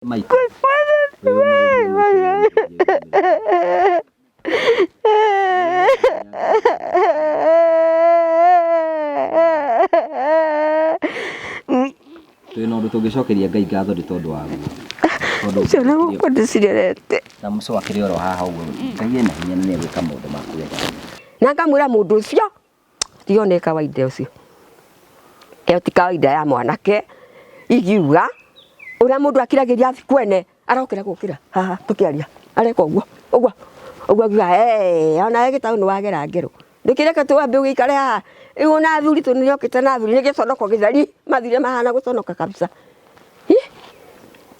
Maiko. Twina undu tungicokeria Ngai ngatho ni tondu wa guo. Ciana gukwa ndicirerete. Na mucokere oro haha uguo. Ngai ena hinya na niegwika maundu maku wega. Na ngamwira mundu ucio tione kawaida ucio. Ti kawaida ya mwanake igiuga uria mundu akiragiria afikwene arokira gukira haha tukiaria areka uguo uguo ona egita ni wagera ngero ndikireka tu ambe ugikare haha igu na thuri tu niokite na thuri nigiconoko githari mathire mahana guconoka kabisa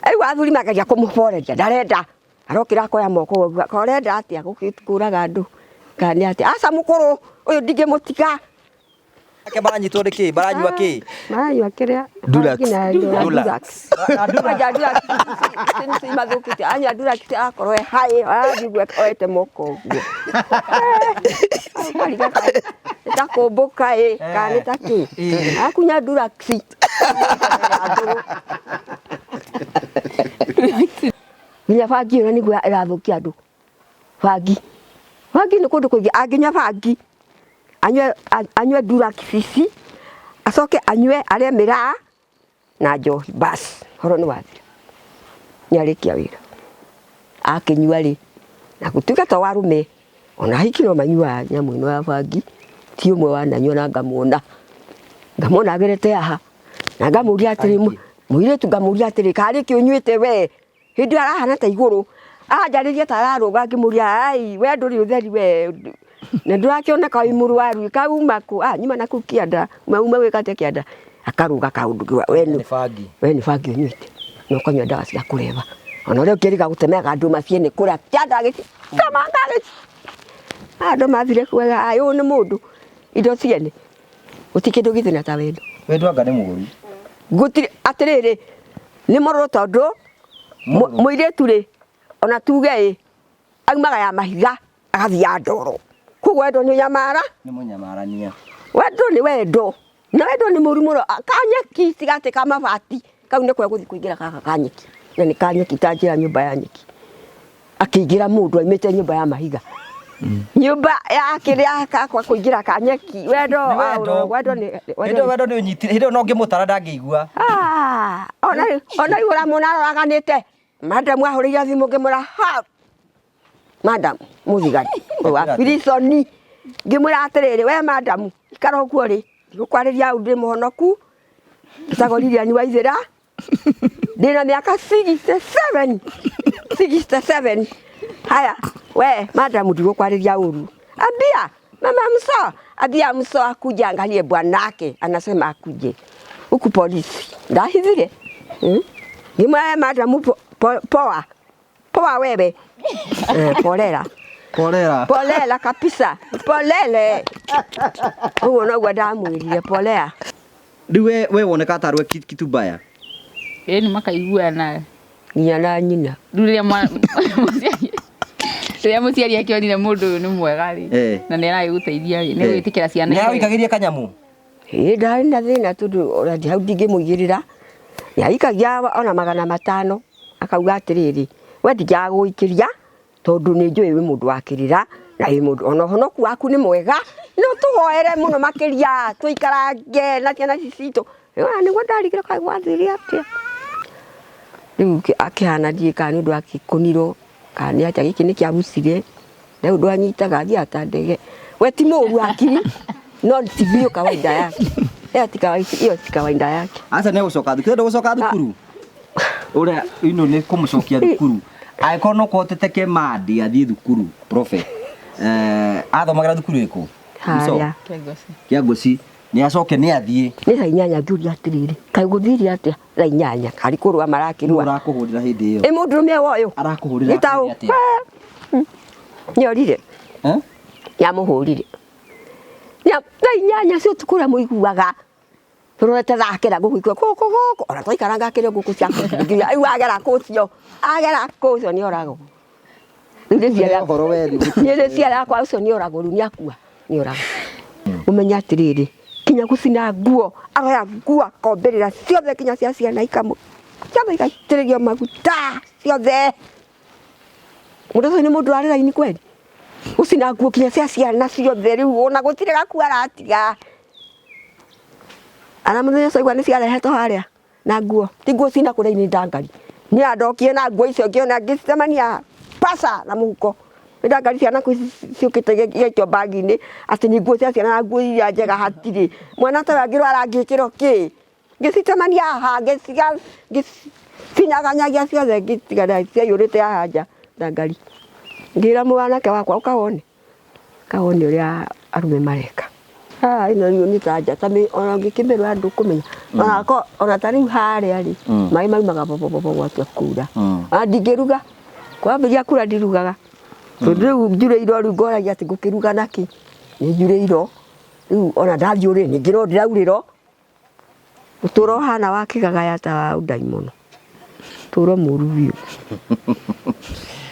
ai wathuri magaria kumuboreria ndarenda arokira koya moko uguo korenda atia gukuraga andu kani atia aca mukuru uyu ndingimutiga ake baranyitwo riki baranyua ki maranyua kiria Dulax sinsi mathukite anya Dulax akorwe hai adigwe oete moko uguo kariga takumbuka kani taki akunya Dulax Nya fagi ona niguo irathukia andu fagi ni kundu kuingi anginya fagi anywe Dulax sisi acoke anywe aria miraa na njohi bas horo ni wathira nyarikia wira akinyua ri na gutuika to warume ona hiki no manyua nyamu ino ya fagi ti umwe wananyua na ngamona agerete aha na ngamuria atiri Muiritu ngamuria atiri kari ki unyuite we hindi arahana ta iguru ajaririe tararuga ngimuria ai we nduri utheri we na ndurakiona imuru waru kauma ku nyuma na kukianda mauma wikate kianda akaruga kaundu we ni fagi unyuite no kanywa dawa cia kureva ona rio kiriga gutemega andu mafiene kuria kianda giti kama ngagiti andu mathire kuega ayo ni mundu indo ciene utikindu githina ta wendo anga ni muguru gutiri atiriri ni mororo tondu Muiritu ri ona tuge aumaga ya mahiga agathia ndoro kugo wendo ni nyamara ni munyamarania wendo ni wendo na wendo ni murimuro kanyeki tigate kama bati kau ne kwego kuingira kaka kanyeki na ni kanyeki tajira nyumba ya nyeki akiingira mundu aimete nyumba ya mahiga nyumba ya kiria kwa kuingira kanyeki wendo ni unyitire hindo no ngimutara ndangigua ona igura munaro aganite madam ahuriria thimu ngimura ha madam muthigari wa Filisoni ngimura atiriri we madam ikara guo ri gukwariria undi muhonoku itagoriria ni waithira ndina miaka 67 haya we madam ndigukwariria uru ambia mama mso akuja angalie bwanake anasema akuje huku polisi ndahithire ngimwe madam poa wewe polera kabisa polele ugo no gwa ndamwirire polea ndiwe we woneka tarwe kitu baya ni makaiguana nyana nyina nduria Ria muciari akionire mundu uyu ni mwega ri na ni aragiguteithia ni gwitikira ciana ni awikagiria kanyamu ndari na thina tundu oradi hau ndingimugirira yaikagia ona 500 akauga atiriri we ndigaguikiria tondu ni njui wi mundu wakirira na wi mundu ona honoku waku ni mwega no tuhoere muno makiria tuikarange na ciana cicitu ni gwa ndarigire kai gwathiria atia riu akihana ndiika ni undu akikuniro kani acha giki ni kiabucire na undu anyitaga thia ta ndege we ti muru akiri no ti bio kawaida yake hiyo ti kawaida yake asa ne gucoka thukuru uria ino ni kumucokia thukuru aiko no kotete madi athii thukuru prophet athomagira thukuru iko haya kiagosi ni acoke ni athii ni sainyanya ngiuria atiriri kai guthiria atia sainyanya kari kurwa marakirwa arakuhurira hindi iyo mundu me woyo arakuhurira atia nyorire ya muhurire ya sainyanya cio tukura muiguaga turete thakira gukuikwa koko ona toikaranga kire guku cia nginya ai agera kucio ni orago nire ciara kwa ucio ni orago ni akua ni orago umenya atiriri kinya gucina nguo aroya nguo komberera ciothe kinya cia ciana ikamu ciothe igaitĩrĩrio maguta ciothe. Mũndũ ũcio nĩ mũndũ warĩ raini kweli, gũcina nguo kinya cia ciana ciothe, rĩu ona gũtirĩ gakuo aratiga. Ana mũthenya ũcio aigua nĩ ciarehetwo harĩa na nguo, ti nguo cina kũrĩa nĩ ndangari. Niĩ andokire na nguo icio ngĩona ngĩcemania pasa na mũhuko. Nĩ ndangari ciana ciũkĩte igĩikio mbagi-inĩ atĩ nĩ nguo cia ciana na nguo iria njega hatirĩ. Mwana ta ũyũ angĩrwara angĩkĩrwo kĩ? Ngĩcicemania haha ngĩcinyaganyagia ciothe ngĩtigana ciaiyũrĩte haha nja ndangari. Ngĩra mwanake wakwa ũkawone, kawone ũrĩa arũme mareka. Ĩno rĩu nĩ ta njata ona ũngĩkĩmĩrora ndũkũmenya. Ona ta rĩu harĩa rĩ, maĩ maumaga bobobobo gwatua kuura. Ndingĩruga, kwambĩrĩria kuura ndirugaga. Tondũ rĩu njurĩirwo rĩu ngoragia atĩ ngũkĩruga nakĩ. Nĩ njurĩirwo, rĩu ona ndathiĩ ũrĩrĩ ningĩ no ndĩraurĩrwo. Ũtũũro ũhana wa kĩgagaya ta wa ũndaimono. Ũtũũro mũũru biũ.